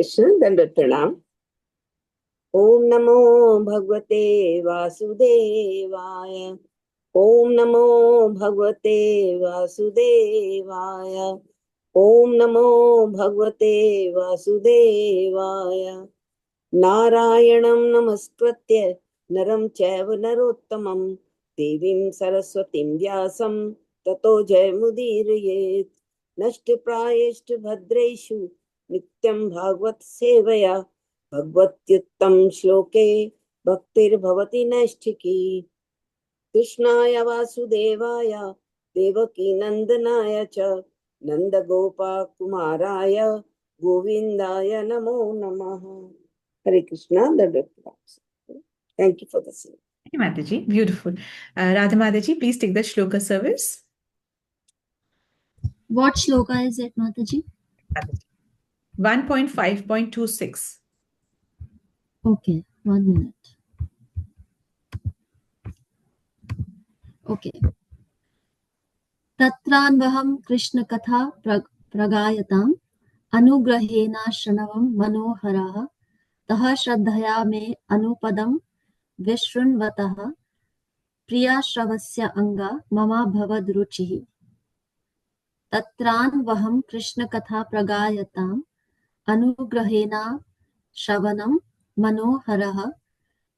कृष्ण, दंडवत प्रणाम। ओम नमो भगवते वासुदेवाय। ओम नमो भगवते वासुदेवाय। ओम नमो भगवते वासुदेवाय। नारायणं नमस्कृत्य नरं चैव नरोत्तमं देवीं सरस्वतीं व्यासं ततो जयमुदीरयेत्। नष्टप्रायेषु भद्रेषु नित्यं भागवत सेवया भगवत्युत्तम श्लोके भक्तिर्भवति नैष्ठिकी। कृष्णाय वासुदेवाय देवकी नंदनाय च नंदगोपाकुमाराय गोविंदाय नमो नमः। Hare Krishna. Thank you for this. Thank you, Mataji. Beautiful. Radha Mataji, please take the shloka service. What shloka is it, Mataji? 1.5.26. Okay, 1 minute. Okay. तत्रान्वहं कृष्णकथा प्रगायताम् अनुग्रहेण शृण्वं मनोहरः तः श्रद्धया मे अनुपदं विशृण्वतः प्रियाश्रवस्य अङ्गा मम भवद्रुचिः। तत्रान्वहं कृष्णकथा प्रगायताम् अनुग्रहेण श्रवणं मनोहरः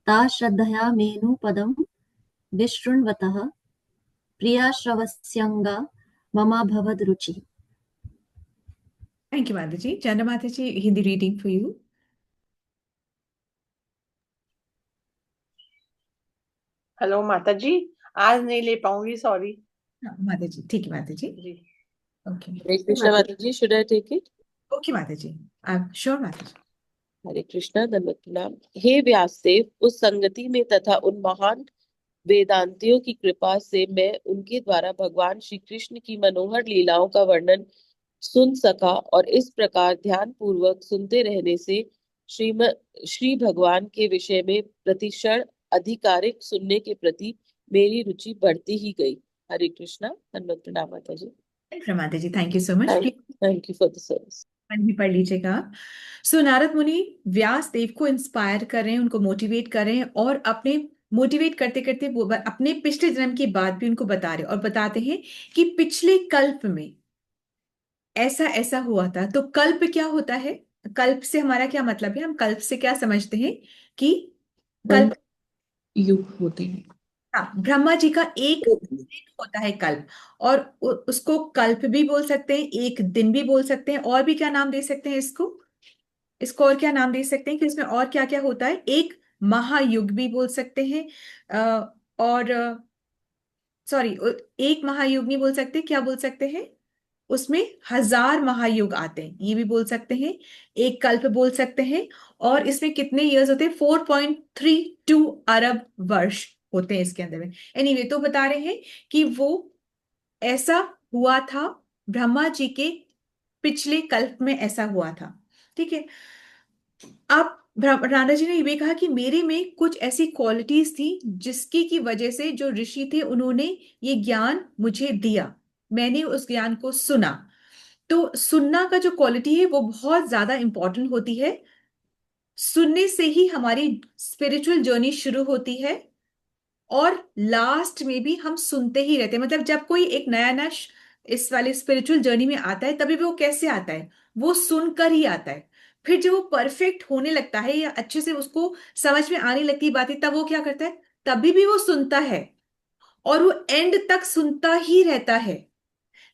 ता श्रद्धया मेनुपदं विशृण्वतः प्रियाश्रवस्यङ्गा मम भवद्रुचिः। Thank you, Mataji. Chanda Mataji, Hindi reading for you. Hello माता जी, आज नहीं ले पाऊंगी, सॉरी। Mataji, ठीक है Mataji. Ji Okay. Hare Krishna, Mataji. Should I take it? Okay, Mataji. I'm sure, Mataji. हरे कृष्णा, दंडवत प्रणाम। हे व्यासदेव, उस संगति में तथा उन महान वेदांतियों की कृपा से मैं उनके द्वारा भगवान श्री कृष्ण की मनोहर लीलाओं का वर्णन सुन सका, और इस प्रकार ध्यान पूर्वक सुनते रहने से श्री भगवान के विषय में प्रतिक्षण अधिकारिक सुनने के प्रति मेरी रुचि बढ़ती ही गई। हरे कृष्णा, दंडवत प्रणाम माता जी। Mataji, thank you so much. Thank you for the service. भी पढ़ लीजिएगा। सो नारद मुनि व्यास देव को इंस्पायर कर रहे हैं, उनको मोटिवेट कर रहे हैं, और अपने मोटिवेट करते करते वो अपने पिछले जन्म की बात भी उनको बता रहे, और बताते हैं कि पिछले कल्प में ऐसा ऐसा हुआ था। तो कल्प क्या होता है? कल्प से हमारा क्या मतलब है? हम कल्प से क्या समझते हैं कि कल्प युग होते हैं। हाँ, ब्रह्मा जी का एक दिन होता है कल्प, और उसको कल्प भी बोल सकते हैं, एक दिन भी बोल सकते हैं, और भी क्या नाम दे सकते हैं इसको? इसको और क्या नाम दे सकते हैं कि इसमें और क्या क्या होता है? एक महायुग भी बोल सकते हैं, और सॉरी, एक महायुग नहीं बोल सकते, क्या बोल सकते हैं? उसमें 1000 महायुग आते हैं, ये भी बोल सकते हैं। एक कल्प बोल सकते हैं। और इसमें कितने इयर्स होते हैं? 4.32 अरब वर्ष होते हैं इसके अंदर में। एनीवे, तो बता रहे हैं कि वो ऐसा हुआ था, ब्रह्मा जी के पिछले कल्प में ऐसा हुआ था। ठीक है। अब राणा जी ने ये भी कहा कि मेरे में कुछ ऐसी क्वालिटीज थी जिसकी की वजह से जो ऋषि थे उन्होंने ये ज्ञान मुझे दिया, मैंने उस ज्ञान को सुना। तो सुनना का जो क्वालिटी है वो बहुत ज्यादा इंपॉर्टेंट होती है। सुनने से ही हमारी स्पिरिचुअल जर्नी शुरू होती है, और लास्ट में भी हम सुनते ही रहते हैं। मतलब जब कोई एक नया नया इस वाले स्पिरिचुअल जर्नी में आता है, तभी वो कैसे आता है? वो सुनकर ही आता है। फिर जब वो परफेक्ट होने लगता है या अच्छे से उसको समझ में आने लगती है बातें, तब वो क्या करता है? तभी भी वो सुनता है, और वो एंड तक सुनता ही रहता है।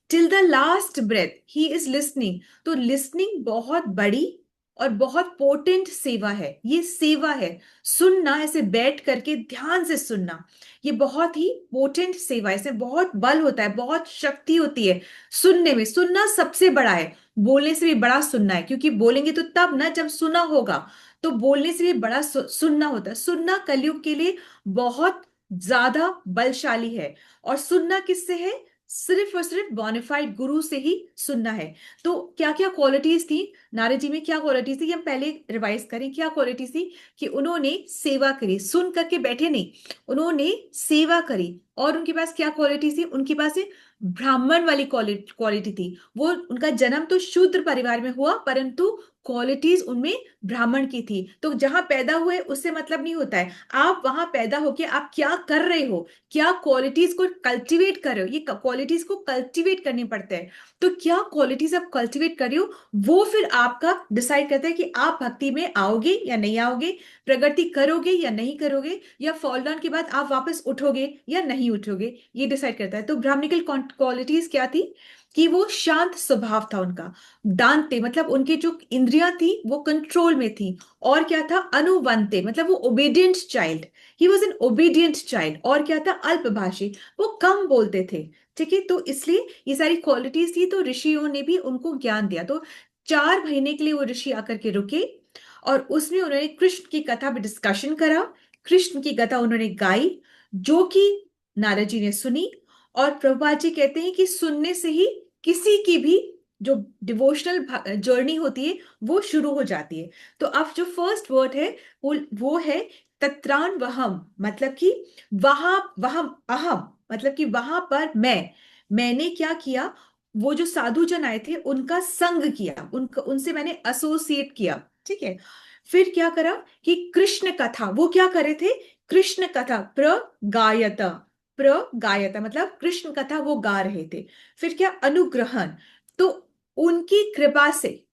Till the last breath he is listening. तो लिसनिंग बहुत बड़ी और बहुत पोटेंट सेवा है। ये सेवा है, सुनना, ऐसे बैठ करके ध्यान से सुनना, ये बहुत ही पोटेंट सेवा है। इसमें बहुत बल होता है, बहुत शक्ति होती है सुनने में। सुनना सबसे बड़ा है, बोलने से भी बड़ा सुनना है, क्योंकि बोलेंगे तो तब ना जब सुना होगा। तो बोलने से भी बड़ा सुनना होता है। सुनना कलयुग के लिए बहुत ज्यादा बलशाली है। और सुनना किससे है? सिर्फ और सिर्फ बोनाफाइड गुरु से ही सुनना है। तो क्या क्या क्वालिटीज थी नारद जी में? क्या क्वालिटीज थी, हम पहले रिवाइज करें। क्या क्वालिटीज थी? कि उन्होंने सेवा करी, सुन करके बैठे नहीं, उन्होंने सेवा करी। और उनके पास क्या क्वालिटी थी? उनके पास ब्राह्मण वाली क्वालिटी थी। वो, उनका जन्म तो शूद्र परिवार में हुआ, परंतु क्वालिटीज उनमें ब्राह्मण की थी। तो जहां पैदा हुए उससे मतलब नहीं होता है, आप वहां पैदा होके आप क्या कर रहे हो, क्या क्वालिटीज को कल्टीवेट कर रहे हो, ये क्वालिटीज को कल्टीवेट करनी पड़ते हैं। तो क्या क्वालिटीज आप कल्टीवेट कर रहे हो, वो फिर आपका डिसाइड करता है कि आप भक्ति में आओगे या नहीं आओगे, प्रगति करोगे या नहीं करोगे, या फॉल डाउन के बाद आप वापस उठोगे या नहीं उठोगे, ये डिसाइड करता है। तो ब्राह्मणिकल क्वालिटीज क्या थी कि वो शांत स्वभाव था उनका, दांते मतलब उनकी जो इंद्रियां थी वो कंट्रोल में थी, और क्या था, अनुवंते मतलब वो obedient child, he was an obedient child, और क्या था, अल्पभाषी, वो कम बोलते थे। ठीक है, तो इसलिए ये सारी क्वालिटीज थी, तो ऋषियों ने भी उनको ज्ञान दिया। तो 4 महीने के लिए वो ऋषि आकर के रुके, और उसमें उन्होंने कृष्ण की कथा पे डिस्कशन करा, कृष्ण की कथा उन्होंने गाई, जो कि नारद जी ने सुनी। और प्रभुपाद जी कहते हैं कि सुनने से ही किसी की भी जो डिवोशनल जर्नी होती है वो शुरू हो जाती है। तो अब जो फर्स्ट वर्ड है वो है तत्रान वहम, मतलब कि वहां वहम, अहम मतलब कि वहां पर मैंने क्या किया, वो जो साधु जन आए थे उनका संग किया, उनका उनसे मैंने एसोसिएट किया। ठीक है, फिर क्या करा कि कृष्ण कथा, वो क्या करे थे, कृष्ण कथा प्रगायत, प्रगायत मतलब कृष्ण कथा वो गा रहे थे। फिर क्या, अनुग्रहण, तो उनकी कृपा से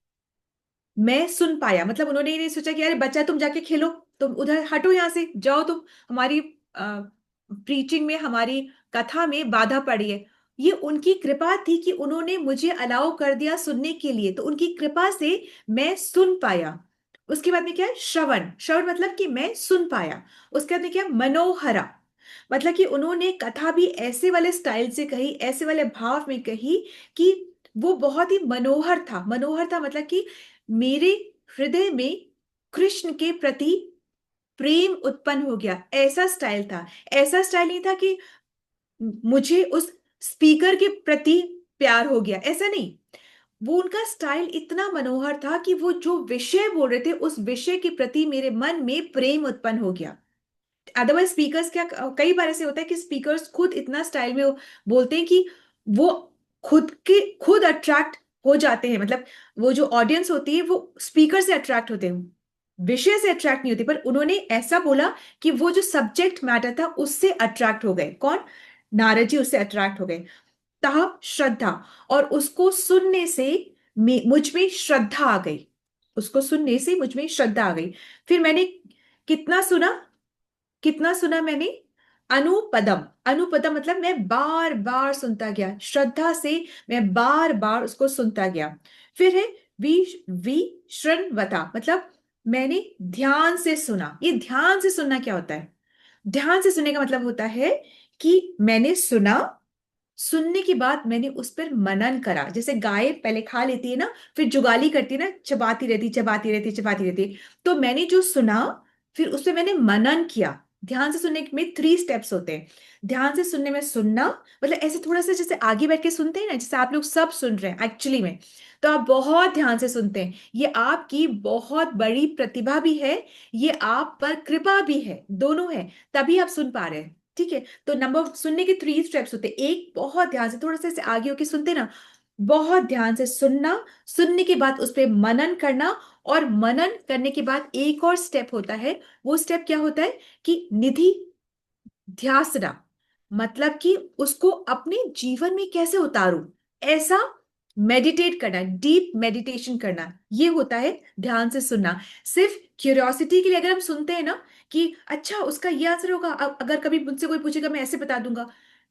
मैं सुन पाया, मतलब उन्होंने ये नहीं सोचा कि अरे बच्चा तुम जाके खेलो, तुम उधर हटो, यहां से जाओ, तुम हमारी प्रीचिंग में, हमारी कथा में बाधा पड़ी है। ये उनकी कृपा थी कि उन्होंने मुझे अलाउ कर दिया सुनने के लिए, तो उनकी कृपा से मैं सुन पाया। उसके बाद में क्या है, श्रवण, श्रवण मतलब कि मैं सुन पाया। उसके बाद में क्या, मनोहरा, मतलब कि उन्होंने कथा भी ऐसे वाले स्टाइल से कही, ऐसे वाले भाव में कही कि वो बहुत ही मनोहर था। मनोहर था मतलब कि मेरे हृदय में कृष्ण के प्रति प्रेम उत्पन्न हो गया, ऐसा स्टाइल था। ऐसा स्टाइल नहीं था कि मुझे उस स्पीकर के प्रति प्यार हो गया, ऐसा नहीं। वो उनका स्टाइल इतना मनोहर था कि वो जो विषय बोल रहे थे उस विषय के प्रति मेरे मन में प्रेम उत्पन्न हो गया। अदरवाइज स्पीकर्स क्या, कई बार ऐसे होता है कि स्पीकर्स खुद इतना स्टाइल में बोलते हैं कि वो खुद अट्रैक्ट हो जाते हैं, मतलब वो जो ऑडियंस होती है वो स्पीकर से अट्रैक्ट होते हैं, विषय से अट्रैक्ट नहीं होती। पर उन्होंने ऐसा बोला कि वो जो सब्जेक्ट मैटर था उससे अट्रैक्ट हो गए। कौन, नारद जी उससे अट्रैक्ट हो गए। तह श्रद्धा, और उसको सुनने से मुझ में श्रद्धा आ गई, उसको सुनने से मुझ में श्रद्धा आ गई। फिर मैंने कितना सुना, कितना सुना मैंने, अनुपदम, अनुपदम मतलब मैं बार बार सुनता गया, श्रद्धा से मैं बार बार उसको सुनता गया। फिर है विश्रवता, मतलब मैंने ध्यान से सुना। ये ध्यान से सुनना क्या होता है, ध्यान से सुनने का मतलब होता है कि मैंने सुना, सुनने के बाद मैंने उस पर मनन करा। जैसे गाय पहले खा लेती है ना, फिर जुगाली करती है ना, चबाती रहती चबाती रहती चबाती रहती। तो मैंने जो सुना फिर उस पर मैंने मनन किया। ध्यान से सुनने में 3 स्टेप्स होते हैं। ध्यान से सुनने में सुनना मतलब ऐसे थोड़ा सा जैसे आगे बैठ के सुनते हैं ना, जैसे आप लोग सब सुन रहे हैं एक्चुअली में, तो आप बहुत ध्यान से सुनते हैं। ये आपकी बहुत बड़ी प्रतिभा भी है, ये आप पर कृपा भी है, दोनों है, तभी आप सुन पा रहे हैं। ठीक है, तो नंबर सुनने के 3 स्टेप्स होते हैं। एक, बहुत ध्यान से थोड़ा सा ऐसे आगे होके सुनते ना, बहुत ध्यान से सुनना, सुनने के बाद उस पर मनन करना, और मनन करने के बाद एक और स्टेप होता है। वो स्टेप क्या होता है कि निधि ध्यासना, मतलब कि उसको अपने जीवन में कैसे उतारूं, ऐसा मेडिटेट करना, डीप मेडिटेशन करना, ये होता है ध्यान से सुनना। सिर्फ क्यूरियोसिटी के लिए अगर हम सुनते हैं ना कि अच्छा उसका ये आंसर होगा, अगर कभी मुझसे कोई पूछेगा मैं ऐसे बता दूंगा,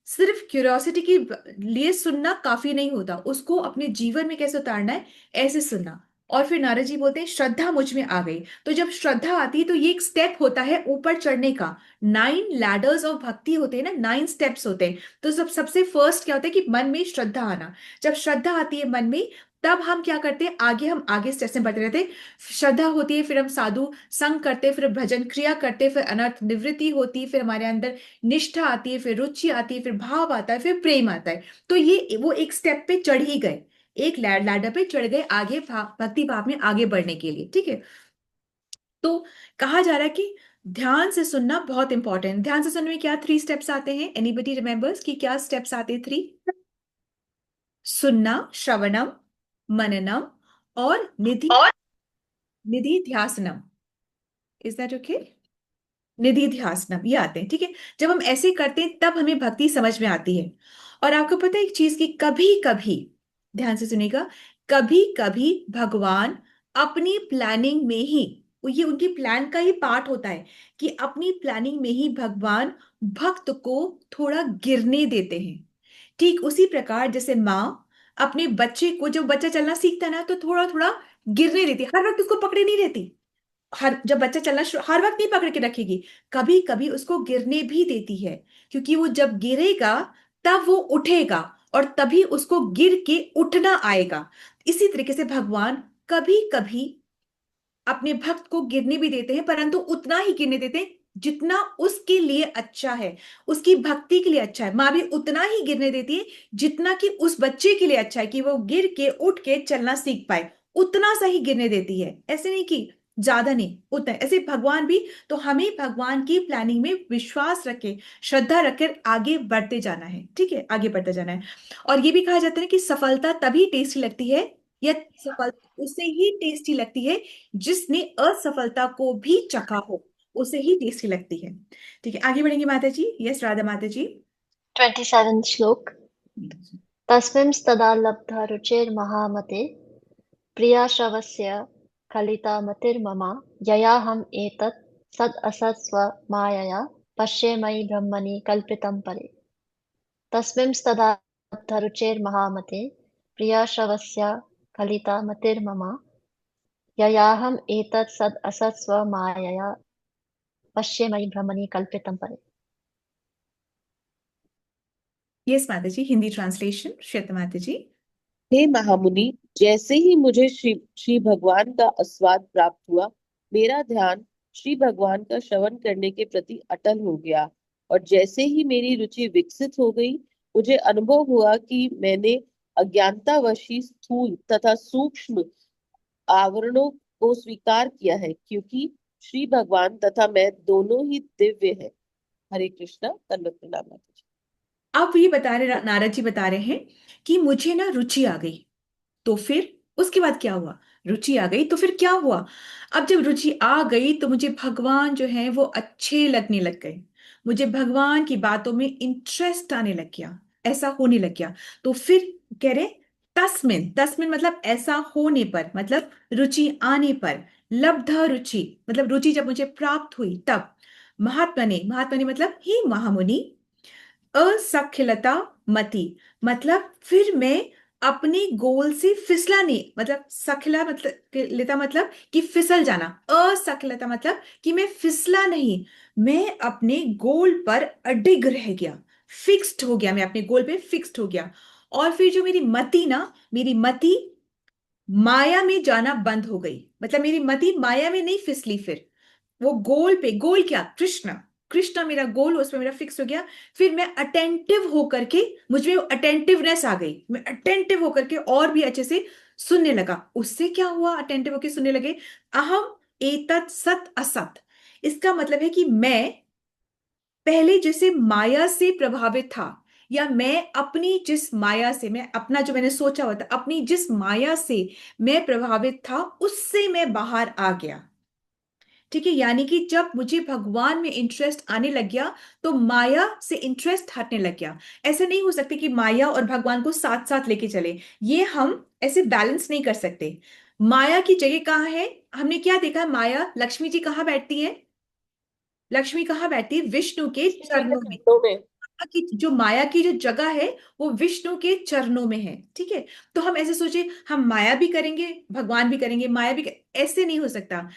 सिर्फ क्यूरियोसिटी के लिए सुनना काफी नहीं होता, उसको अपने जीवन में कैसे उतारना है, ऐसे सुनना। और फिर नारद जी बोलते हैं श्रद्धा मुझ में आ गई। तो जब श्रद्धा आती है तो ये एक स्टेप होता है ऊपर चढ़ने का। 9 लैडर्स ऑफ भक्ति होते हैं ना, 9 स्टेप्स होते हैं। तो सबसे फर्स्ट क्या होता है कि मन में श्रद्धा आना। जब श्रद्धा आती है मन में, तब हम क्या करते हैं, हम आगे स्टेप से बढ़ते रहते हैं। श्रद्धा होती है, फिर हम साधु संग करते हैं, फिर भजन क्रिया करते हैं, फिर अनर्थ निवृत्ति होती है, फिर हमारे अंदर निष्ठा आती है, फिर रुचि आती है, फिर भाव आता है, फिर प्रेम आता है। तो ये वो एक स्टेप पे चढ़ ही गए, एक लैडर पे चढ़ गए आगे भक्ति भाव में आगे बढ़ने के लिए। ठीक है, तो कहा जा रहा है कि ध्यान से सुनना बहुत इंपॉर्टेंट। ध्यान से सुनने में क्या 3 स्टेप्स आते हैं, एनीबडी रिमेंबर्स कि क्या स्टेप्स आते हैं 3? सुनना, श्रवणम, मननम, और निधि और निधि ध्यासनम, इज दैट ओके? निधि ध्यासनम ये आते हैं, ठीक है। जब हम ऐसे करते हैं तब हमें भक्ति समझ में आती है। और आपको पता है एक चीज की, कभी कभी, ध्यान से सुनिएगा, कभी कभी भगवान अपनी प्लानिंग में ही, ये उनकी प्लान का ही पार्ट होता है कि अपनी प्लानिंग में ही भगवान भक्त को थोड़ा गिरने देते हैं। ठीक उसी प्रकार जैसे माँ अपने बच्चे को, जब बच्चा चलना सीखता है ना, तो थोड़ा थोड़ा गिरने देती है, हर वक्त उसको पकड़े नहीं रहती। हर जब बच्चा चलना हर वक्त नहीं पकड़ के रखेगी, कभी कभी उसको गिरने भी देती है, क्योंकि वो जब गिरेगा तब वो उठेगा, और तभी उसको गिर के उठना आएगा। इसी तरीके से भगवान कभी कभी अपने भक्त को गिरने भी देते हैं, परंतु उतना ही गिरने देते हैं जितना उसके लिए अच्छा है, उसकी भक्ति के लिए अच्छा है। माँ भी उतना ही गिरने देती है जितना कि उस बच्चे के लिए अच्छा है, कि वो गिर के उठ के चलना सीख पाए, उतना सा ही गिरने देती है। ऐसे नहीं कि ज्यादा नहीं, उतना। ऐसे भगवान भी। तो हमें भगवान की प्लानिंग में विश्वास रखे, श्रद्धा रखकर आगे बढ़ते जाना है, ठीक है, आगे बढ़ते जाना है। और ये भी कहा जाता है कि सफलता तभी टेस्टी लगती है, या सफलता उसे ही टेस्टी लगती है जिसने असफलता को भी चखा हो, उसे ही टेस्टी लगती है। ठीक है, आगे बढ़ेंगे माता जी। यस राधा माता जी। 27th श्लोक। तस्मिंस्तदा लब्धा रुचिर्महामते प्रियाश्रवस्य कलितामतिर्मम ययाहम् एतत् सद् असत् स्वमायया पश्ये मयि ब्रह्मणि कल्पितं परे। तस्मिंस्तदा लब्धा रुचिर्महामते प्रियाश्रवस्य कलितामतिर्मम ययाहम् एतत् सद् असत् स्वमायया पश्ये मयि ब्रह्मणि कल्पितं परे। यस माता जी, हिंदी ट्रांसलेशन श्वेता माता जी। हे महामुनि, जैसे ही मुझे श्री श्री भगवान का आस्वाद प्राप्त हुआ, मेरा ध्यान श्री भगवान का श्रवण करने के प्रति अटल हो गया, और जैसे ही मेरी रुचि विकसित हो गई, मुझे अनुभव हुआ कि मैंने अज्ञानतावश ही स्थूल तथा सूक्ष्म आवरणों को स्वीकार किया है, क्योंकि श्री भगवान तथा मैं दोनों ही दिव्य है। हरे कृष्णा, दंडवत प्रणाम माता जी। अब ये बता रहे, नारद जी बता रहे हैं कि मुझे ना रुचि आ गई, तो फिर उसके बाद क्या हुआ? रुचि आ गई तो फिर क्या हुआ? अब जब रुचि आ गई तो मुझे भगवान जो है वो अच्छे लगने लग गए, मुझे भगवान की बातों में इंटरेस्ट आने लग गया, ऐसा होने लग गया। तो फिर कह रहे, तस्मिन, तस्मिन मतलब ऐसा होने पर, मतलब रुचि आने पर, लब्धा रुचि मतलब रुचि जब मुझे प्राप्त हुई तब, महात्मने, महात्मने मतलब हे महामुनि, असखिलता मति मतलब फिर मैं अपने गोल से फिसला नहीं, मतलब सखिला मतलब लेता मतलब कि फिसल जाना, असखिलता मतलब कि मैं फिसला नहीं, मैं अपने गोल पर अडिग रह गया, फिक्स्ड हो गया, मैं अपने गोल पे फिक्स्ड हो गया। और फिर जो मेरी मति ना, मेरी मति माया में जाना बंद हो गई, मतलब मेरी मति माया में नहीं फिसली, फिर वो गोल पे, गोल क्या? कृष्ण, कृष्ण मेरा गोल, उस पे मेरा फिक्स हो गया। फिर मैं अटेंटिव होकर के, मुझ में अटेंटिवनेस आ गई, मैं अटेंटिव होकर के और भी अच्छे से सुनने लगा। उससे क्या हुआ? अटेंटिव होकर सुनने लगे। अहम एतत् सत असत, इसका मतलब है कि मैं पहले जैसे माया से प्रभावित था, या मैं अपनी जिस माया से, मैं अपना जो मैंने सोचा हुआ था, अपनी जिस माया से मैं प्रभावित था, उससे मैं बाहर आ गया। ठीक है, यानी कि जब मुझे भगवान में इंटरेस्ट आने लग गया तो माया से इंटरेस्ट हटने लग गया। ऐसा नहीं हो सकता कि माया और भगवान को साथ साथ लेके चले, ये हम ऐसे बैलेंस नहीं कर सकते। माया की जगह कहाँ है? हमने क्या देखा है? माया, लक्ष्मी जी कहाँ बैठती है? लक्ष्मी कहाँ बैठती है? विष्णु के चरणों में। तो मैं की जो माया की जो जगह है वो विष्णु के चरणों में है, ठीक है। तो हम ऐसे सोचे हम माया भी करेंगे भगवान भी करेंगे, माया भी ऐसे नहीं हो सकता।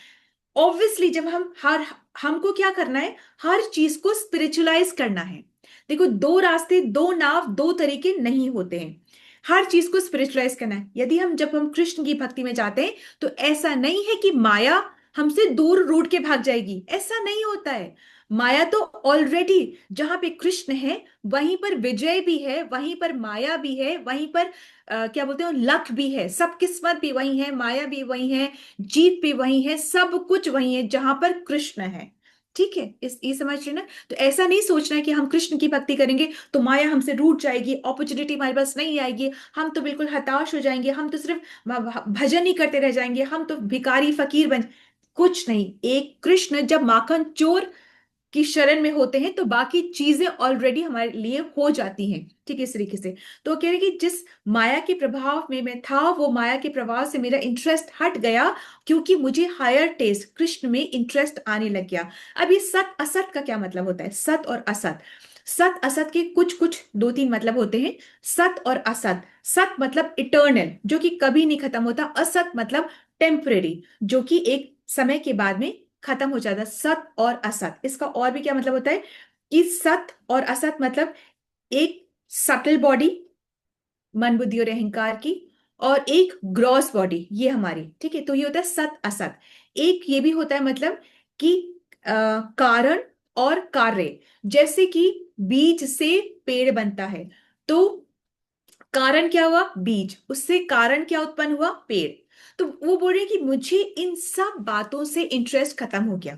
ऑब्वियसली जब हम हर, हमको क्या करना है? हर चीज को स्पिरिचुअलाइज करना है। देखो, दो रास्ते, दो नाव, दो तरीके नहीं होते हैं, हर चीज को स्पिरिचुअलाइज करना है। यदि हम, जब हम कृष्ण की भक्ति में जाते हैं तो ऐसा नहीं है कि माया हमसे दूर रूठ के भाग जाएगी, ऐसा नहीं होता है। माया तो ऑलरेडी, जहां पे कृष्ण है वहीं पर विजय भी है, वहीं पर माया भी है, वहीं पर क्या बोलते हैं, लक भी है, सब किस्मत भी वही है, माया भी वही है, जीत भी वही है, सब कुछ वही है जहां पर कृष्ण है। ठीक है, इस ये समझ रहे ना। तो ऐसा नहीं सोचना है कि हम कृष्ण की भक्ति करेंगे तो माया हमसे रूठ जाएगी, अपॉर्चुनिटी हमारे पास नहीं आएगी, हम तो बिल्कुल हताश हो जाएंगे, हम तो सिर्फ भजन ही करते रह जाएंगे, हम तो भिखारी फकीर बन। कुछ नहीं, एक कृष्ण जब माखन चोर की शरण में होते हैं तो बाकी चीजें ऑलरेडी हमारे लिए हो जाती हैं। ठीक है, इस तरीके से। तो कह रहे कि जिस माया के प्रभाव में मैं था, वो माया के प्रभाव से मेरा इंटरेस्ट हट गया, क्योंकि मुझे हायर टेस्ट कृष्ण में इंटरेस्ट आने लग गया। अब ये सत असत का क्या मतलब होता है? सत और असत, सत असत के कुछ कुछ दो तीन मतलब होते हैं। सत और असत, सत मतलब इटर्नल, जो कि कभी नहीं खत्म होता। असत मतलब टेम्परेरी, जो कि एक समय के बाद में खत्म हो जाता है। सत और असत, इसका और भी क्या मतलब होता है कि सत और असत मतलब एक सटल बॉडी, मन बुद्धि और अहंकार की, और एक ग्रॉस बॉडी ये हमारी। ठीक है, तो ये होता है सत असत। एक ये भी होता है मतलब कि कारण और कार्य, जैसे कि बीज से पेड़ बनता है, तो कारण क्या हुआ? बीज, उससे कारण क्या उत्पन्न हुआ? पेड़। तो वो बोल रहे हैं कि मुझे इन सब बातों से इंटरेस्ट खत्म हो गया,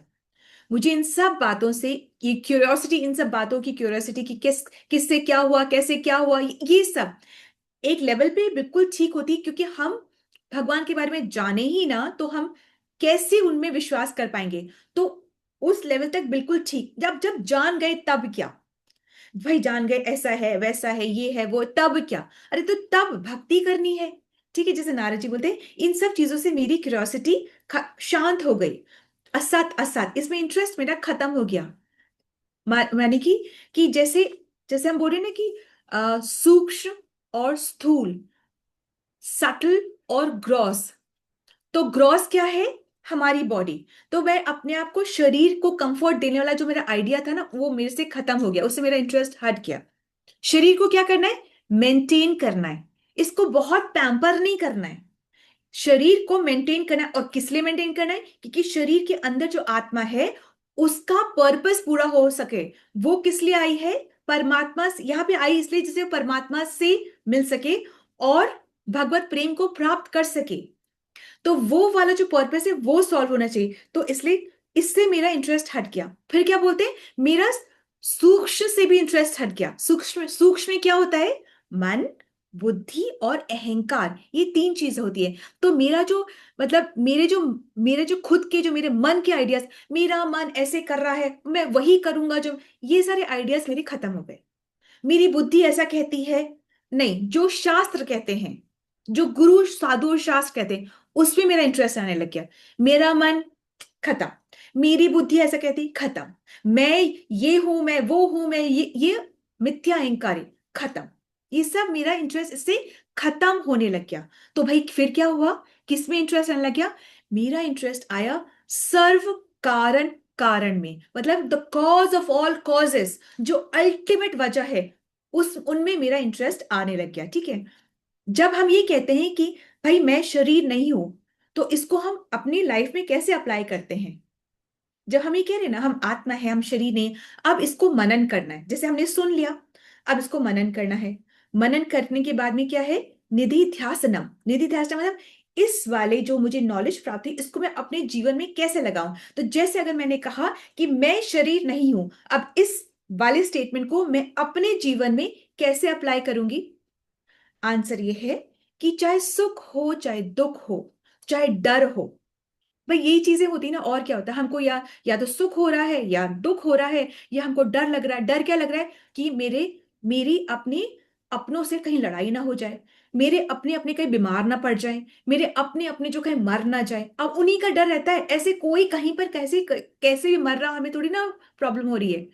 मुझे इन सब बातों से ये क्यूरियोसिटी, इन सब बातों की क्यूरियोसिटी कि किससे क्या हुआ, कैसे क्या हुआ, ये सब एक लेवल पे बिल्कुल ठीक होती, क्योंकि हम भगवान के बारे में जाने ही ना, तो हम कैसे उनमें विश्वास कर पाएंगे? तो उस लेवल तक बिल्कुल ठीक। जब जब जान गए तब क्या भाई? जान गए ऐसा है वैसा है ये है वो, तब क्या? अरे तो तब भक्ति करनी है। ठीक है, जैसे नारद जी बोलते हैं, इन सब चीजों से मेरी क्यूरियोसिटी शांत हो गई। असत असत, इसमें इंटरेस्ट मेरा खत्म हो गया। माने कि जैसे जैसे हम बोल रहे हैं ना कि सूक्ष्म और स्थूल, सटल और ग्रॉस। तो ग्रॉस क्या है? हमारी बॉडी। तो मैं अपने आप को, शरीर को कंफर्ट देने वाला जो मेरा आइडिया था ना, वो मेरे से खत्म हो गया, उससे मेरा इंटरेस्ट हट गया। शरीर को क्या करना है? मेंटेन करना है, इसको बहुत पैम्पर नहीं करना है। शरीर को मेंटेन करना है, और किस लिए मेंटेन करना है? क्योंकि शरीर के अंदर जो आत्मा है, उसका पर्पस पूरा हो सके। वो किस लिए आई है? परमात्मा यहाँ पे आई इसलिए जिसे परमात्मा से मिल सके और भगवत प्रेम को प्राप्त कर सके। तो वो वाला जो पर्पस है वो सॉल्व होना चाहिए। तो इसलिए इससे मेरा इंटरेस्ट हट गया। फिर क्या बोलते हैं? मेरा सूक्ष्म से भी इंटरेस्ट हट गया। सूक्ष्म, सूक्ष्म में क्या होता है? मन, बुद्धि और अहंकार, ये तीन चीजें होती है। तो मेरा जो मतलब मेरे जो खुद के, जो मेरे मन के आइडियाज, मेरा मन ऐसे कर रहा है मैं वही करूंगा, जो ये सारे आइडियाज मेरे खत्म हो गए। मेरी बुद्धि ऐसा कहती है, नहीं, जो शास्त्र कहते हैं, जो गुरु साधु और शास्त्र कहते हैं, उसमें मेरा इंटरेस्ट आने लग गया। मेरा मन खत्म, मेरी बुद्धि ऐसा कहती, खत्म, मैं ये हूं, मैं वो हूं, मैं ये मिथ्या अहंकारी, खत्म। ये सब मेरा इंटरेस्ट इससे खत्म होने लग गया। तो भाई फिर क्या हुआ? किसमें इंटरेस्ट आने लग गया? मेरा इंटरेस्ट आया सर्व कारण कारण में, मतलब the cause of all causes, जो अल्टीमेट वजह है, उस उनमें मेरा इंटरेस्ट आने लग गया। ठीक है, जब हम ये कहते हैं कि भाई मैं शरीर नहीं हूं, तो इसको हम अपनी लाइफ में कैसे अप्लाई करते हैं? जब हम ये कह रहे हैं ना, हम आत्मा है, हम शरीर नहीं, अब इसको मनन करना है। जैसे हमने सुन लिया, अब इसको मनन करना है। मनन करने के बाद में क्या है? निधि ध्यासनम। निधि ध्यासनम मतलब इस वाले जो मुझे नॉलेज प्राप्त हुई, इसको मैं अपने जीवन में कैसे लगाऊं? तो जैसे अगर मैंने कहा कि मैं शरीर नहीं हूं, अब इस वाले स्टेटमेंट को मैं अपने जीवन में कैसे अप्लाई करूंगी? आंसर ये है कि चाहे सुख हो, चाहे दुख हो, चाहे डर हो, भाई यही चीजें होती ना। और क्या होता है? हमको या तो सुख हो रहा है या दुख हो रहा है, या हमको डर लग रहा है। डर क्या लग रहा है? कि मेरी अपने अपनों से कहीं लड़ाई ना हो जाए, मेरे अपने अपने कहीं बीमार ना पड़ जाए, मेरे अपने अपने जो कहीं मर ना जाए। अब उन्हीं का डर रहता है। ऐसे कोई कहीं पर कैसे कैसे भी मर रहा, हमें थोड़ी ना प्रॉब्लम हो रही है।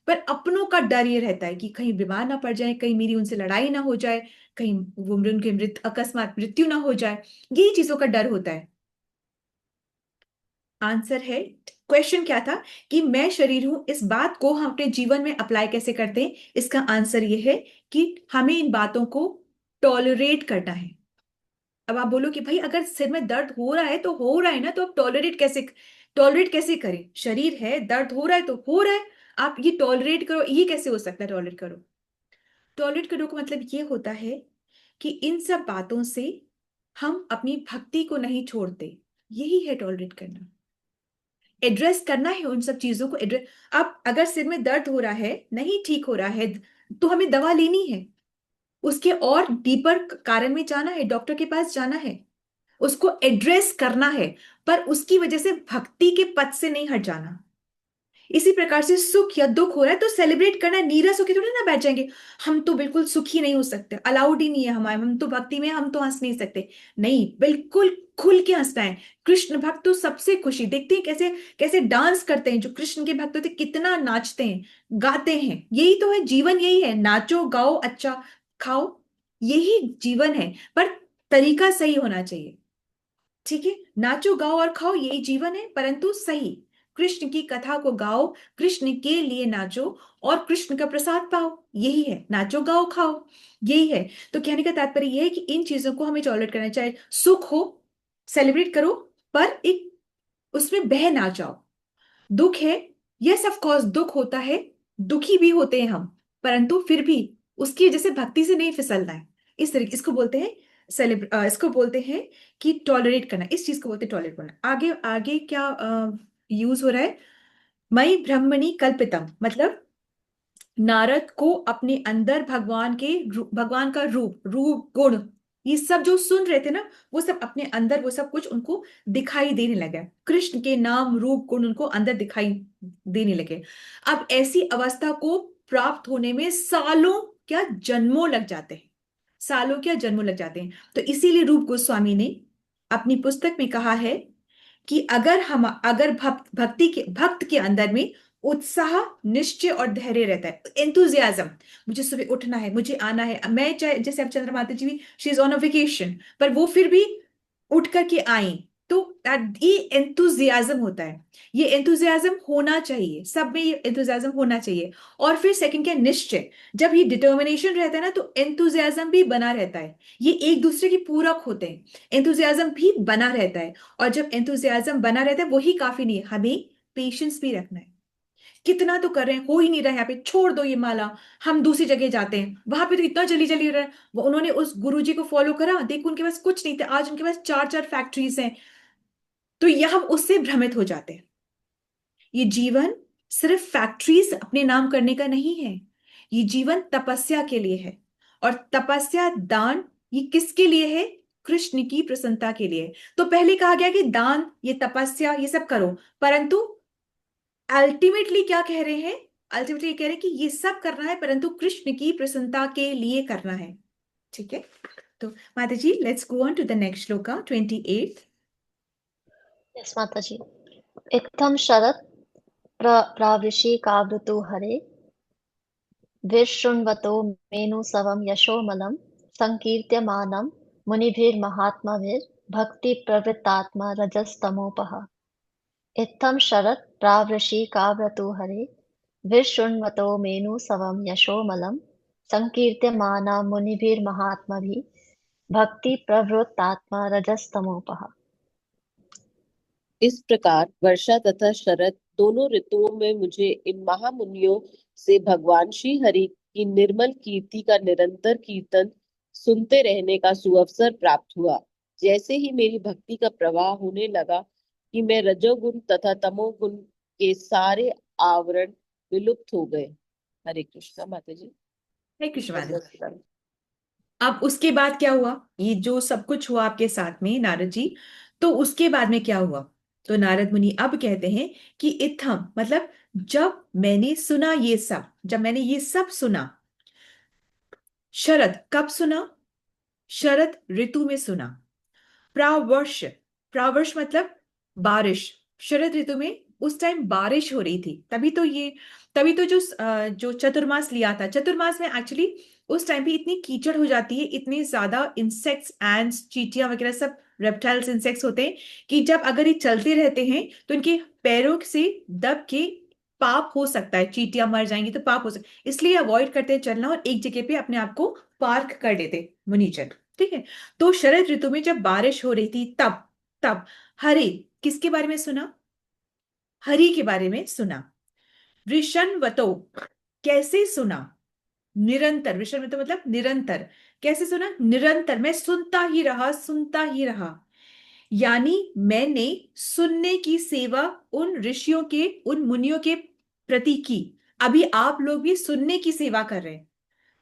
पर अपनों का डर ये रहता है कि कहीं बीमार ना पड़ जाए, कहीं मेरी उनसे लड़ाई ना हो जाए, कहीं वो उनके अकस्मात मृत्यु ना हो जाए। यही चीजों का डर होता है। आंसर है, क्वेश्चन क्या था कि मैं शरीर हूं, इस बात को हम अपने जीवन में अप्लाई कैसे करते हैं? इसका आंसर ये है कि हमें इन बातों को टॉलरेट करना है। अब आप बोलो कि भाई अगर सिर में दर्द हो रहा है तो हो रहा है ना, तो आप टॉलरेट कैसे करें? शरीर है, दर्द हो रहा है तो हो रहा है, आप ये टॉलरेट करो, ये कैसे हो सकता है? टॉलरेट करो, टॉलरेट करो का मतलब ये होता है कि इन सब बातों से हम अपनी भक्ति को नहीं छोड़ते। यही है टॉलरेट करना। एड्रेस करना है उन सब चीजों को एड्रेस। अब अगर सिर में दर्द हो रहा है, नहीं ठीक हो रहा है, तो हमें दवा लेनी है, उसके और डीपर कारण में जाना है, डॉक्टर के पास जाना है, उसको एड्रेस करना है, पर उसकी वजह से भक्ति के पथ से नहीं हट जाना। इसी प्रकार से सुख या दुख हो रहा है तो सेलिब्रेट करना है, नीरस होके थोड़ी ना बैठ जाएंगे, हम तो बिल्कुल सुखी नहीं हो सकते, अलाउड ही नहीं है हमारे, हम तो भक्ति में, हम तो हंस नहीं सकते। नहीं, बिल्कुल खुल के हंसना है। कृष्ण भक्त तो सबसे खुशी, देखते हैं कैसे कैसे डांस करते हैं, जो कृष्ण के भक्त होते हैं, कितना नाचते हैं, गाते हैं। यही तो है जीवन, यही है, नाचो गाओ अच्छा खाओ, यही जीवन है, पर तरीका सही होना चाहिए। ठीक है, नाचो गाओ और खाओ, यही जीवन है, परंतु सही। कृष्ण की कथा को गाओ, कृष्ण के लिए नाचो और कृष्ण का प्रसाद पाओ, यही है नाचो गाओ खाओ, यही है। तो कहने का तात्पर्य यह है कि इन चीजों को हमें टॉलरेट करना चाहिए, चाहे सुख हो सेलिब्रेट करो, पर एक उसमें बह ना जाओ। दुख है, यस ऑफ कोर्स दुख होता है, दुखी भी होते हैं हम, परंतु फिर भी उसकी वजह से भक्ति से नहीं फिसलना है। इस तरीके, इसको बोलते हैं इसको बोलते हैं कि टॉलरेट करना, इस चीज को बोलते हैं टॉलरेट करना। आगे आगे क्या यूज हो रहा है, मई ब्रह्मणि कल्पितम, मतलब नारद को अपने अंदर भगवान का रूप रूप गुण, ये सब जो सुन रहे थे ना, वो सब अपने अंदर, वो सब कुछ उनको दिखाई देने लगा, कृष्ण के नाम रूप गुण उनको अंदर दिखाई देने लगे। अब ऐसी अवस्था को प्राप्त होने में सालों क्या जन्मों लग जाते हैं, सालों क्या जन्मों लग जाते हैं। तो इसीलिए रूप गोस्वामी ने अपनी पुस्तक में कहा है कि अगर भक्त के अंदर में उत्साह, निश्चय और धैर्य रहता है, एंथुजियाज्म, मुझे सुबह उठना है, मुझे आना है, मैं चाहे जैसे अब चंद्रमाता जी भी, she is on a vacation, पर वो फिर भी उठ करके आई, तो ये एंथुजियाज्म होता है, ये एंथुजियाज्म होना चाहिए, सब में ये एंथुजियाज्म होना चाहिए। और फिर सेकंड क्या, निश्चय, जब ये डिटर्मिनेशन रहता है ना, तो एंथुजियाज्म भी बना रहता है, ये एक दूसरे की पूरक होते हैं, एंथुजियाज्म भी बना रहता है। और जब एंथुजियाज्म बना रहता है वही काफी नहीं है, हमें पेशेंस भी रखना है। कितना तो कर रहे हैं, हो ही नहीं रहा है, यहाँ पे छोड़ दो ये माला, हम दूसरी जगह जाते हैं, वहां पे तो इतना जल्दी जल्दी रहा है। उन्होंने उस गुरुजी को फॉलो करा, देखो उनके पास कुछ नहीं था, आज उनके पास चार चार फैक्ट्रीज हैं, तो यह हम उससे भ्रमित हो जाते हैं। ये जीवन सिर्फ फैक्ट्रीज अपने नाम करने का नहीं है, ये जीवन तपस्या के लिए है। और तपस्या दान, ये किसके लिए है, कृष्ण की प्रसन्नता के लिए। तो पहले कहा गया कि दान, ये तपस्या, ये सब करो, परंतु अल्टीमेटली क्या कह रहे हैं, अल्टीमेटली कह रहे हैं कि ये सब करना है परंतु कृष्ण की प्रसन्नता के लिए करना है। ठीक है, तो माता जी let's go on to the next shloka 28। Yes माता जी। इत्थं शरत् प्रावृषिकावृतो हरे विशृण्वतो मेनुसवं यशोमलं संकीर्त्यमानं मुनिभिर्महात्मभिर्भक्तिप्रवृत्तात्मा रजस्तमोपः। इत्थं शरत् प्रावृषिकावृतो हरे विशृण्वतो मेनुसवं यशोमलं संकीर्त्यमानं मुनिभिर्महात्मभिः भक्तिप्रवृत्तात्मा रजस्तमोपः। इस प्रकार वर्षा तथा शरद दोनों ऋतुओं में मुझे इन महामुनियों से भगवान श्री हरि की निर्मल कीर्ति का निरंतर कीर्तन सुनते रहने का सुअवसर प्राप्त हुआ। जैसे ही मेरी भक्ति का प्रवाह होने लगा कि मैं रजोगुण तथा तमोगुण के सारे आवरण विलुप्त हो गए। हरे कृष्णा माता जी। हे कृष्ण माता जी। अब उसके बाद क्या हुआ, ये जो सब कुछ हुआ आपके साथ में नारद जी, तो उसके बाद में क्या हुआ, तो नारद मुनि अब कहते हैं कि इत्थम मतलब जब मैंने सुना ये सब, जब मैंने ये सब सुना, शरद कब सुना, शरद ऋतु में सुना, प्रावर्ष, प्रावर्ष मतलब बारिश, शरद ऋतु में उस टाइम बारिश हो रही थी, तभी तो जो चतुर्मास लिया था, चतुर्मास में एक्चुअली उस टाइम पे इतनी कीचड़ हो जाती है, इतने ज्यादा इंसेक्ट्स, एंड्स, चींटियां वगैरह सब रेप्टाइल्स इंसेक्ट्स होते हैं, कि जब अगर ये चलते रहते हैं तो इनके पैरों से दब के पाप हो सकता है, चींटियां मर जाएंगी तो पाप हो सकता है, इसलिए अवॉइड करते हैं चलना और एक जगह पे अपने आप को पार्क कर देते मुनीजन। ठीक है, तो शरद ऋतु में जब बारिश हो रही थी तब तब हरि, किसके बारे में सुना, हरि के बारे में सुना। वृषणवतो, कैसे सुना, निरंतर, वृषणवतो मतलब निरंतर, कैसे सुना, निरंतर मैं सुनता ही रहा, सुनता ही रहा। यानी मैंने सुनने की सेवा उन ऋषियों के, उन मुनियों के प्रति की। अभी आप लोग भी सुनने की सेवा कर रहे हैं।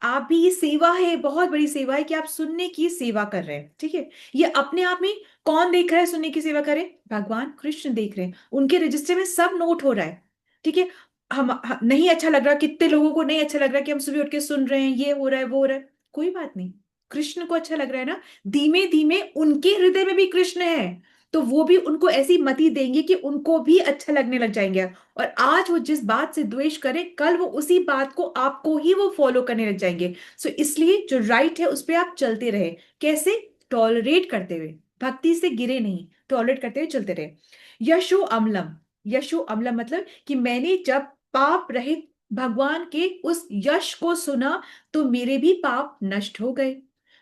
आप भी, ये सेवा है, बहुत बड़ी सेवा है कि आप सुनने की सेवा कर रहे हैं। ठीक है, ये अपने आप में कौन देख रहा है सुनने की सेवा करे? भगवान कृष्ण देख रहे हैं, उनके रजिस्टर में सब नोट हो रहा है। ठीक है, नहीं अच्छा लग रहा, कितने लोगों को नहीं अच्छा लग रहा कि हम सुबह उठ के सुन रहे हैं, ये हो रहा है, वो हो रहा है, कोई बात नहीं। कृष्ण को अच्छा लग रहा है ना, धीमे धीमे उनके हृदय में भी कृष्ण है, तो वो भी उनको ऐसी मति देंगे कि उनको भी अच्छा लगने लग जाएंगे। और आज वो जिस बात से द्वेष करे, कल वो उसी बात को, आपको ही वो फॉलो करने लग जाएंगे। सो इसलिए जो राइट है उस पर आप चलते रहे। कैसे? टॉलरेट करते हुए, भक्ति से गिरे नहीं, टॉलरेट करते हुए चलते रहे। यशो अम्लम, यशो अम्लम मतलब कि मैंने जब पाप रहित भगवान के उस यश को सुना तो मेरे भी पाप नष्ट हो गए।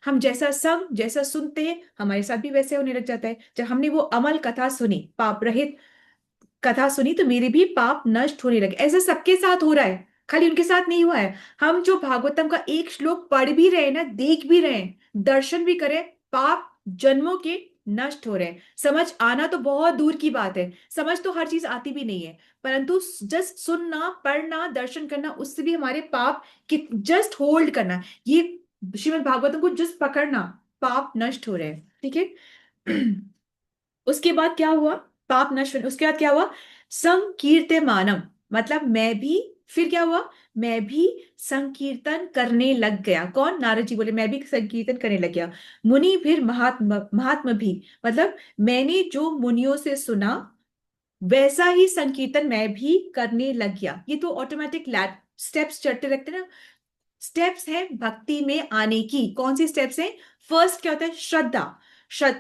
हम जैसा संग, जैसा सुनते हैं, हमारे साथ भी वैसे होने लग जाता है। जब हमने वो अमल कथा सुनी, पाप रहित कथा सुनी, तो मेरे भी पाप नष्ट होने लगे। ऐसा सबके साथ हो रहा है, खाली उनके साथ नहीं हुआ है। हम जो भागवतम का एक श्लोक पढ़ भी रहे हैं ना, देख भी रहे हैं, दर्शन भी करें, पाप जन्मों के नष्ट हो रहे हैं। समझ आना तो बहुत दूर की बात है, समझ तो हर चीज आती भी नहीं है, परंतु जस्ट सुनना, पढ़ना, दर्शन करना, उससे भी हमारे पाप, जस्ट होल्ड करना, ये श्रीमद् भागवतम को जस्ट पकड़ना, पाप नष्ट हो रहे हैं। ठीक है। उसके बाद क्या हुआ? पाप नष्ट होने, उसके बाद क्या हुआ? संकीर्तमानम, मतलब मैं भी, फिर क्या हुआ? मैं भी संकीर्तन करने लग गया। कौन? नारद जी बोले मैं भी संकीर्तन करने लग गया। मुनि फिर महात्मा, महात्मा भी, मतलब मैंने जो मुनियों से सुना वैसा ही संकीर्तन मैं भी करने लग गया। ये तो ऑटोमेटिक लैट स्टेप्स चढ़ते रहते ना। स्टेप्स है भक्ति में आने की। कौन सी स्टेप्स है? फर्स्ट क्या होता है? श्रद्धा।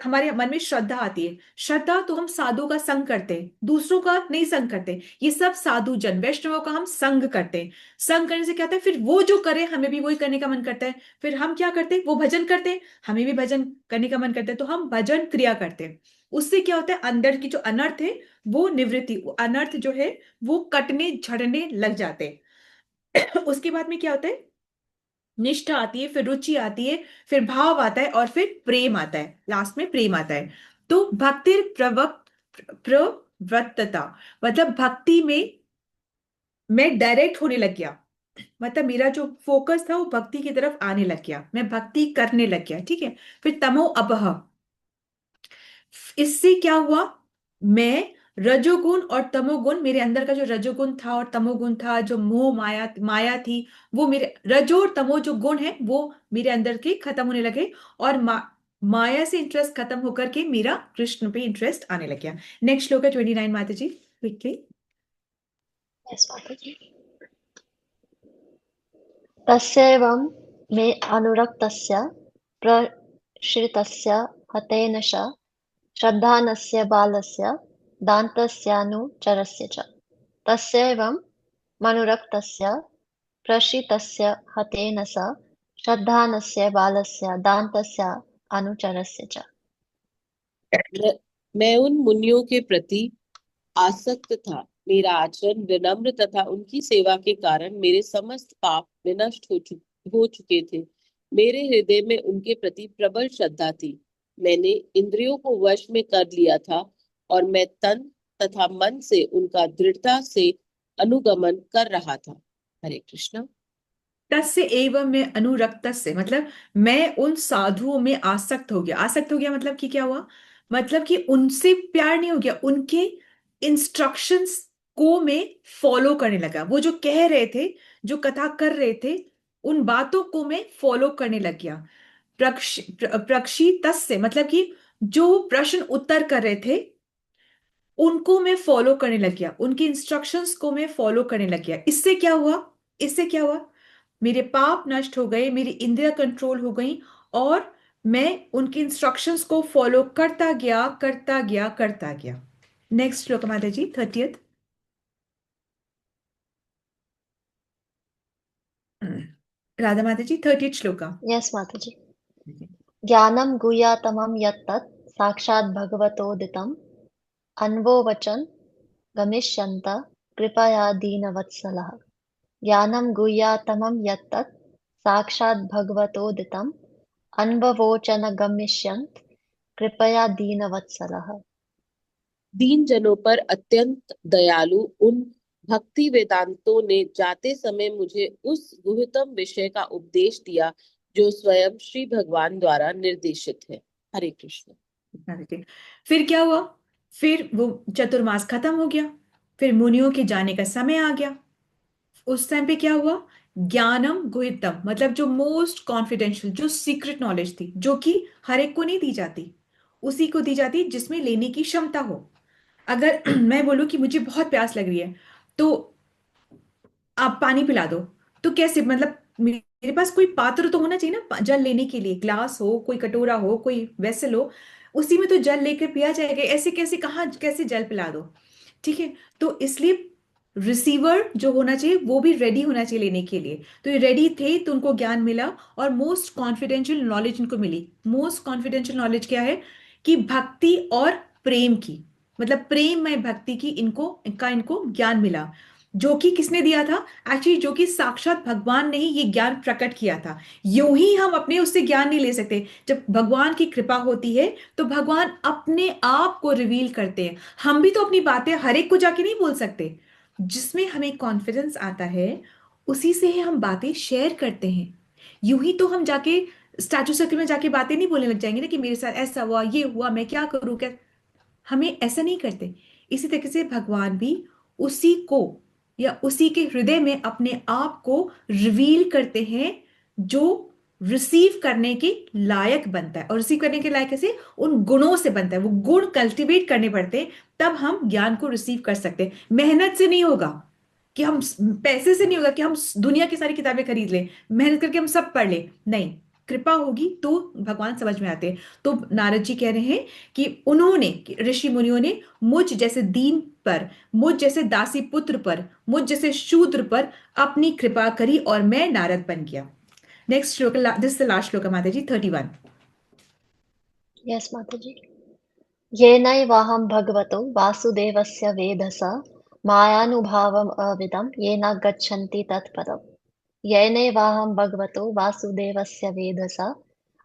हमारे मन में श्रद्धा आती है। श्रद्धा तो हम साधु का संग करते हैं, दूसरों का नहीं संग करते। ये सब साधु जन, वैष्णवों का हम संग करते हैं। संग करने से क्या होता है? फिर वो जो करे हमें भी वही करने का मन करता है। फिर हम क्या करते हैं? वो भजन करते हैं, हमें भी भजन करने का मन करता है, तो हम भजन क्रिया करते हैं। उससे क्या होता है? अंदर की जो अनर्थ है वो निवृत्ति, वो अनर्थ जो है वो कटने झड़ने लग जाते हैं। उसके बाद में क्या होता है? निष्ठा आती है, फिर रुचि आती है, फिर भाव आता है, और फिर प्रेम आता है, लास्ट में प्रेम आता है। तो भक्ति प्रवृत्तता, मतलब भक्ति में मैं डायरेक्ट होने लग गया, मतलब मेरा जो फोकस था वो भक्ति की तरफ आने लग गया, मैं भक्ति करने लग गया। ठीक है, फिर तमो अपह, इससे क्या हुआ? मैं रजोगुण और तमोगुण, मेरे अंदर का जो रजोगुण था और तमोगुण था, जो मोह माया माया थी, वो मेरे रजो और तमो जो गुण है वो मेरे अंदर के खत्म होने लगे, और माया से इंटरेस्ट खत्म होकर के मेरा कृष्ण पे इंटरेस्ट आने लग गया। नेक्स्ट श्लोक है 29, माता जी क्विकली। यस माता जी। तस्यैवं मे अनुरक्तस्य प्रश्रितस्य हतेन च श्रद्धानस्य बालस्य दान्तस्यानुचरस्य च। तस्यैवं मनुरक्तस्य प्रश्रितस्य हतेन स श्रद्धानस्य बालस्य दान्तस्य अनुचरस्य च। मैं मैं उन मुनियों के प्रति आसक्त था। मेरा आचरण विनम्र तथा उनकी सेवा के कारण मेरे समस्त पाप विनष्ट हो चुके थे। मेरे हृदय में उनके प्रति प्रबल श्रद्धा थी। मैंने इंद्रियों को वश में कर लिया था और मैं तन तथा मन से उनका दृढ़ता से अनुगमन कर रहा था। हरे कृष्णा। तस्य एवं में अनुरक्त से, मतलब मैं उन साधुओं में आसक्त हो गया। आसक्त हो गया मतलब कि क्या हुआ? मतलब कि उनसे प्यार नहीं हो गया, उनके इंस्ट्रक्शंस को मैं फॉलो करने लगा। वो जो कह रहे थे, जो कथा कर रहे थे, उन बातों को मैं फॉलो करने लग गया। प्रक्षी तस्य मतलब कि जो प्रश्न उत्तर कर रहे थे उनको मैं फॉलो करने लग गया, उनकी इंस्ट्रक्शंस को मैं फॉलो करने लग गया। इससे क्या हुआ? इससे क्या हुआ? मेरे पाप नष्ट हो गए, मेरी इंद्रियां कंट्रोल हो गई, और मैं उनकी इंस्ट्रक्शंस को फॉलो करता गया, करता गया, करता गया। नेक्स्ट श्लोक माता जी 30th। राधा माता जी 30th श्लोका। यस माता जी। ज्ञानं गुह्यतमं यत्तत् साक्षात् भगवतोदितम् अन्वो वचन गमिष्यन्त कृपया दीनवत्सलः। ज्ञानं गुह्यतमं यत्तत् साक्षात् भगवतोदितम् अन्ववोचन गमिष्यन्त कृपया दीनवत्सलः। दीन जनों पर अत्यंत दयालु उन भक्ति वेदांतों ने जाते समय मुझे उस गुह्यतम विषय का उपदेश दिया जो स्वयं श्री भगवान द्वारा निर्देशित है। हरे कृष्ण। फिर क्या हुआ? फिर वो चतुर्मास खत्म हो गया, फिर मुनियों के जाने का समय आ गया। उस टाइम पे क्या हुआ? ज्ञानम गुह्यतम मतलब जो मोस्ट कॉन्फिडेंशियल, जो सीक्रेट नॉलेज थी, जो कि हर एक को नहीं दी जाती, उसी को दी जाती जिसमें लेने की क्षमता हो। अगर मैं बोलूं कि मुझे बहुत प्यास लग रही है, तो आप पानी पिला दो, तो कैसे? मतलब मेरे पास कोई पात्र तो होना चाहिए ना जल लेने के लिए, ग्लास हो, कोई कटोरा हो, कोई वेसल हो, उसी में तो जल लेकर पिया जाएगा। ऐसे कैसे, कहाँ कैसे जल पिला दो? ठीक है, तो इसलिए रिसीवर जो होना चाहिए वो भी रेडी होना चाहिए लेने के लिए। तो ये रेडी थे तो उनको ज्ञान मिला, और मोस्ट कॉन्फिडेंशियल नॉलेज इनको मिली। मोस्ट कॉन्फिडेंशियल नॉलेज क्या है? कि भक्ति और प्रेम की, मतलब प्रेम में भक्ति की इनको ज्ञान मिला। जो कि किसने दिया था? एक्चुअली जो कि साक्षात भगवान ने ही ये ज्ञान प्रकट किया था। यूं ही हम अपने उससे ज्ञान नहीं ले सकते। जब भगवान की कृपा होती है तो भगवान अपने आप को रिवील करते हैं। हम भी तो अपनी बातें हर एक को जाके नहीं बोल सकते। जिसमें हमें कॉन्फिडेंस आता है उसी से ही हम बातें शेयर करते हैं। यूं ही तो हम जाके स्टैचू सर्कल में जाके बातें नहीं बोलने लग जाएंगे ना कि मेरे साथ ऐसा हुआ, ये हुआ, मैं क्या करूं, क्या। हमें ऐसा नहीं करते। इसी तरीके से भगवान भी उसी को या उसी के हृदय में अपने आप को रिवील करते हैं जो रिसीव करने के लायक बनता है। और रिसीव करने के लायक कैसे? उन गुणों से बनता है। वो गुण कल्टीवेट करने पड़ते हैं, तब हम ज्ञान को रिसीव कर सकते हैं। मेहनत से नहीं होगा, कि हम पैसे से नहीं होगा कि हम दुनिया की सारी किताबें खरीद लें, मेहनत करके हम सब पढ़ लें। नहीं, कृपा होगी तो भगवान समझ में आते हैं। तो नारद जी कह रहे हैं कि उन्होंने, कि ऋषि मुनियों ने मुझ जैसे दीन पर, मुझ जैसे दासी पुत्र पर, मुझ जैसे शूद्र पर अपनी कृपा करी और मैं नारद बन गया। नेक्स्ट श्लोक, दिस इज द लास्ट श्लोक माता जी, 31। यस माता जी। येनैवाहं भगवतो वासुदेवस्य वेधसा मायानुभावम् अविदं येन गच्छन्ति तत्पदम्। येनैवाहं भगवतो वासुदेवस्य वेधसा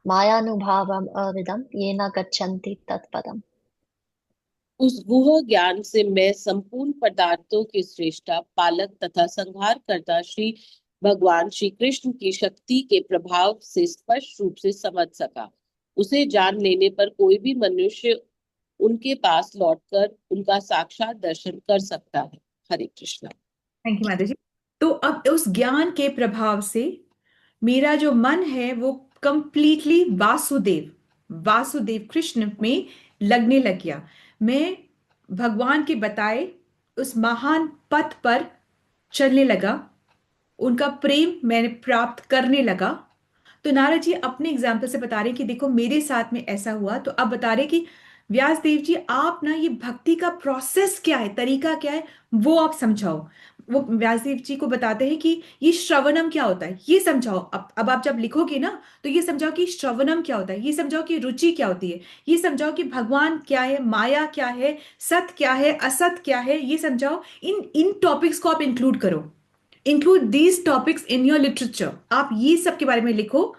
मायानुभावम् अविदं येन गच्छन्ति तत्पदम्। उस गुह ज्ञान से मैं संपूर्ण पदार्थों के श्रेष्ठा, पालक तथा संहारकर्ता श्री भगवान श्री कृष्ण की शक्ति के प्रभाव से स्पष्ट रूप से समझ सका। उसे जान लेने पर कोई भी मनुष्य उनके पास लौटकर उनका साक्षात दर्शन कर सकता है। हरे कृष्ण। थैंक यू माता जी। तो अब उस ज्ञान के प्रभाव से मेरा जो मन है वो कंप्लीटली वासुदेव, वासुदेव कृष्ण में लगने लग गया। मैं भगवान के बताए उस महान पथ पर चलने लगा, उनका प्रेम मैंने प्राप्त करने लगा। तो नारद जी अपने एग्जाम्पल से बता रहे हैं कि देखो मेरे साथ में ऐसा हुआ। तो अब बता रहे कि व्यास देव जी आप ना ये भक्ति का प्रोसेस क्या है, तरीका क्या है, वो आप समझाओ। वो व्यास देव जी को बताते हैं कि ये श्रवणम क्या होता है, ये समझाओ। अब आप जब लिखोगे ना तो ये समझाओ कि श्रवणम क्या होता है, ये समझाओ कि रुचि क्या होती है, ये समझाओ कि भगवान क्या है, माया क्या है, सत क्या है, असत क्या है, ये समझाओ। इन इन टॉपिक्स को आप इंक्लूड करो, include these topics in your literature. आप ये सब के बारे में लिखो।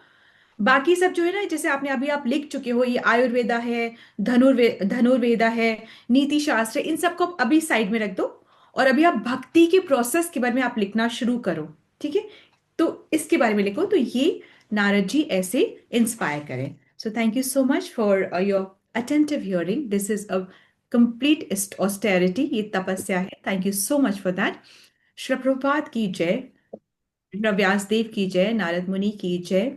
बाकी सब जो है ना, जैसे आपने अभी आप लिख चुके हो, ये आयुर्वेदा है, धनुर्वेदा है, नीति शास्त्र है, इन सबको अभी साइड में रख दो। और अभी आप भक्ति के प्रोसेस के बारे में आप लिखना शुरू करो। ठीक है, तो इसके बारे में लिखो। तो ये नारद जी ऐसे इंस्पायर करें। So thank you so much for your attentive hearing. This is a complete austerity, ये तपस्या है। Thank you so much for that. Shri Prabhupada की जय, श्री व्यासदेव की जय, नारद मुनि की जय,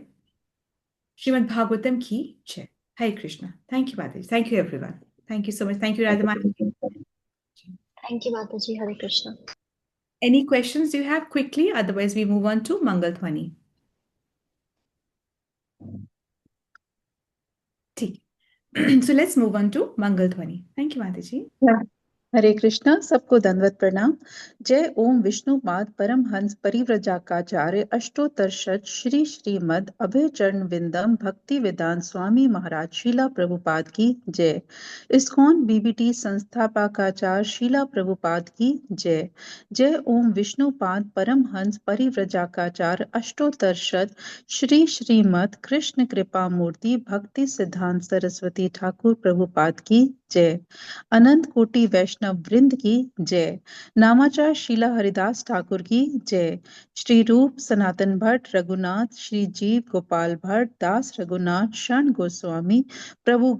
श्रीमद् भागवतम की जय। हरे कृष्णा। थैंक यू माता जी, thank you everyone, thank you so much, thank you Radha माता जी। थैंक यू माता जी। हरे Krishna. Any questions you have quickly? Otherwise, we move on to Mangal Dhwani. ठीक। So let's move on to Mangal Dhwani. Thank you, Mataji. Yeah. हरे कृष्णा, सबको दंडवत प्रणाम। जय ओम विष्णुपाद परमहंस परिव्रजाकाचार्य अष्टोत्तर शत श्री श्रीमद अभय चरण विंदम भक्ति वेदांत स्वामी महाराज शीला प्रभुपाद की जय। इस्कॉन बीबीटी संस्थापकाचार्य शीला प्रभुपाद की जय। जय ओम विष्णुपाद परमहंस परिव्रजाकाचार्य अष्टोत्तर शत श्री श्रीमद कृष्ण कृपा मूर्ति भक्ति सिद्धांत सरस्वती ठाकुर प्रभुपाद की जय। अनंत कोटि वैष्णव वृंद की जय। नामाचार शीला हरिदास ठाकुर की जय। श्री रूप सनातन भट्ट रघुनाथ, श्री जीव गोपाल भट्ट, दास रघुनाथ, शरण गोस्वामी, प्रभु